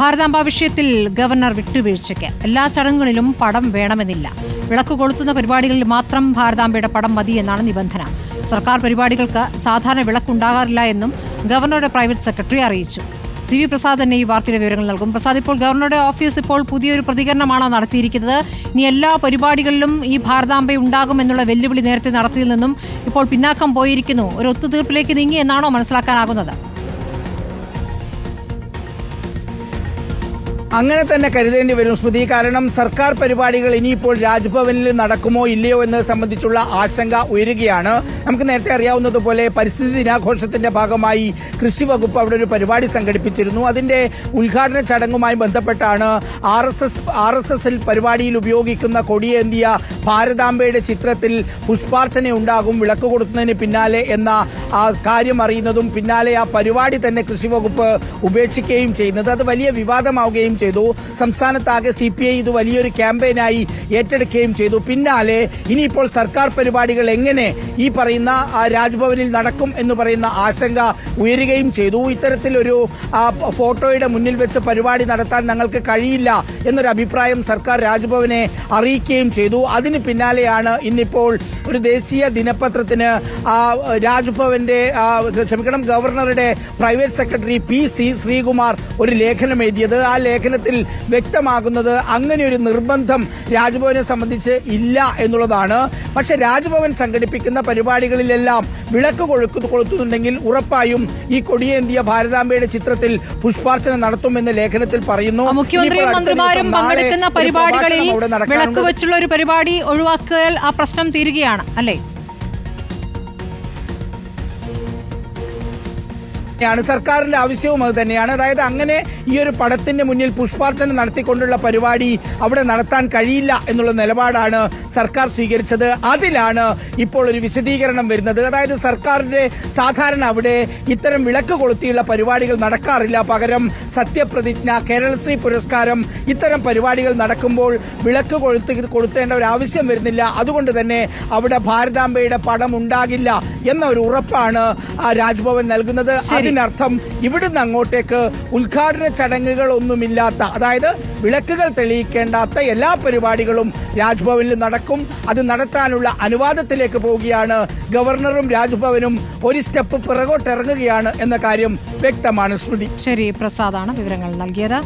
ഭാരതാംബ വിഷയത്തിൽ ഗവർണർ വിട്ടുവീഴ്ചയ്ക്ക് എല്ലാ ചടങ്ങുകളിലും പടം വേണമെന്നില്ല. വിളക്ക് കൊളുത്തുന്ന പരിപാടികളിൽ മാത്രം ഭാരതാംബയുടെ പടം മതിയെന്നാണ് നിബന്ധന. സർക്കാർ പരിപാടികൾക്ക് സാധാരണ വിളക്കുണ്ടാകാറില്ല എന്നും ഗവർണറുടെ പ്രൈവറ്റ് സെക്രട്ടറി അറിയിച്ചു. TV പ്രസാദ് തന്നെ ഈ വാർത്തയുടെ വിവരങ്ങൾ നൽകും. പ്രസാദ്, ഇപ്പോൾ ഗവർണറുടെ ഓഫീസ് ഇപ്പോൾ പുതിയൊരു പ്രതികരണമാണ് നടത്തിയിരിക്കുന്നത്. ഇനി എല്ലാ പരിപാടികളിലും ഈ ഭാരതാംബ ഉണ്ടാകുമെന്നുള്ള വെല്ലുവിളി നേരത്തെ നടത്തിയതിൽ നിന്നും ഇപ്പോൾ പിന്നാക്കം പോയിരിക്കുന്നു. ഒരു ഒത്തുതീർപ്പിലേക്ക് നീങ്ങി എന്നാണോ മനസ്സിലാക്കാനാകുന്നത്? അങ്ങനെ തന്നെ കരുതേണ്ടി വരും സ്മൃതി. കാരണം സർക്കാർ പരിപാടികൾ ഇനിയിപ്പോൾ രാജ്ഭവനിൽ നടക്കുമോ ഇല്ലയോ എന്നത് സംബന്ധിച്ചുള്ള ആശങ്ക ഉയരുകയാണ്. നമുക്ക് നേരത്തെ അറിയാവുന്നതുപോലെ പരിസ്ഥിതി ദിനാഘോഷത്തിന്റെ ഭാഗമായി കൃഷി വകുപ്പ് അവിടെ ഒരു പരിപാടി സംഘടിപ്പിച്ചിരുന്നു. അതിന്റെ ഉദ്ഘാടന ചടങ്ങുമായി ബന്ധപ്പെട്ടാണ് RSS പരിപാടിയിൽ ഉപയോഗിക്കുന്ന കൊടിയേന്തിയ ഭാരതാംബയുടെ ചിത്രത്തിൽ പുഷ്പാർച്ചന ഉണ്ടാകും വിളക്ക് കൊടുക്കുന്നതിന് പിന്നാലെ എന്ന കാര്യം അറിയുന്നതും പിന്നാലെ ആ പരിപാടി തന്നെ കൃഷി വകുപ്പ് ഉപേക്ഷിക്കുകയും ചെയ്യുന്നത്. അത് വലിയ വിവാദമാവുകയും ചെയ്തു. സംസ്ഥാനത്താകെ CPI ഇത് വലിയൊരു ക്യാമ്പയിനായി ഏറ്റെടുക്കുകയും ചെയ്തു. പിന്നാലെ ഇനിയിപ്പോൾ സർക്കാർ പരിപാടികൾ എങ്ങനെ ഈ പറയുന്ന രാജ്ഭവനിൽ നടക്കും എന്ന് പറയുന്ന ആശങ്ക ഉയരുകയും ചെയ്തു. ഇത്തരത്തിലൊരു ഫോട്ടോയുടെ മുന്നിൽ വെച്ച് പരിപാടി നടത്താൻ ഞങ്ങൾക്ക് കഴിയില്ല എന്നൊരു അഭിപ്രായം സർക്കാർ രാജ്ഭവനെ അറിയിക്കുകയും ചെയ്തു. അതിന് പിന്നാലെയാണ് ഇന്നിപ്പോൾ ഒരു ദേശീയ ദിനപത്രത്തിന് ഗവർണറുടെ പ്രൈവറ്റ് സെക്രട്ടറി PC ശ്രീകുമാർ ഒരു ലേഖനം എഴുതിയത്. ആ ലേഖനത്തിൽ വ്യക്തമാകുന്നത് അങ്ങനെ ഒരു നിർബന്ധം രാജ്ഭവനെ സംബന്ധിച്ച് ഇല്ല എന്നുള്ളതാണ്. പക്ഷെ രാജ്ഭവൻ സംഘടിപ്പിക്കുന്ന പരിപാടികളിലെല്ലാം വിളക്ക് കൊളുത്തുന്നുണ്ടെങ്കിൽ ഉറപ്പായും ഈ കൊടിയേന്തിയ ഭാരതാംബയുടെ ചിത്രത്തിൽ പുഷ്പാർച്ചന നടത്തുമെന്ന് ലേഖനത്തിൽ പറയുന്നു. മുഖ്യമന്ത്രിയും മന്ത്രിമാരും പങ്കെടുക്കുന്ന പരിപാടികളിൽ വിളക്ക് വെച്ചുള്ള ഒരു പരിപാടി ഒഴിവാക്കിയാൽ ആ പ്രശ്നം തീരുകയാണ് അല്ലേ? സർക്കാരിന്റെ ആവശ്യവും അത് തന്നെയാണ്. അതായത് അങ്ങനെ ഈ ഒരു പടത്തിന്റെ മുന്നിൽ പുഷ്പാർച്ചന നടത്തിക്കൊണ്ടുള്ള പരിപാടി അവിടെ നടത്താൻ കഴിയില്ല എന്നുള്ള നിലപാടാണ് സർക്കാർ സ്വീകരിച്ചത്. അതിലാണ് ഇപ്പോൾ ഒരു വിശദീകരണം വരുന്നത്. അതായത് സർക്കാരിന്റെ സാധാരണ അവിടെ ഇത്തരം വിളക്ക് കൊളുത്തിയുള്ള പരിപാടികൾ നടക്കാറില്ല. പകരം സത്യപ്രതിജ്ഞ, കേരളശ്രീ പുരസ്കാരം ഇത്തരം പരിപാടികൾ നടക്കുമ്പോൾ വിളക്ക് കൊളുത്തേണ്ട ഒരു ആവശ്യം വരുന്നില്ല. അതുകൊണ്ട് തന്നെ അവിടെ ഭാരതാംബയുടെ പടം ഉണ്ടാകില്ല എന്ന ഒരു ഉറപ്പാണ് രാജ്ഭവൻ നൽകുന്നത്. അതിനർത്ഥം ഇവിടുന്ന് അങ്ങോട്ടേക്ക് ഉദ്ഘാടന ചടങ്ങുകൾ ഒന്നുമില്ലാത്ത, അതായത് വിളക്കുകൾ തെളിയിക്കേണ്ടാത്ത എല്ലാ പരിപാടികളും രാജ്ഭവനിൽ നടക്കും. അത് നടത്താനുള്ള അനുവാദത്തിലേക്ക് പോവുകയാണ്. ഗവർണറും രാജ്ഭവനും ഒരു സ്റ്റെപ്പ് പിറകോട്ടിറങ്ങുകയാണ് എന്ന കാര്യം വ്യക്തമാണ്. സ്മൃതി. ശരി, പ്രസാദാണ് വിവരങ്ങൾ നൽകിയത്.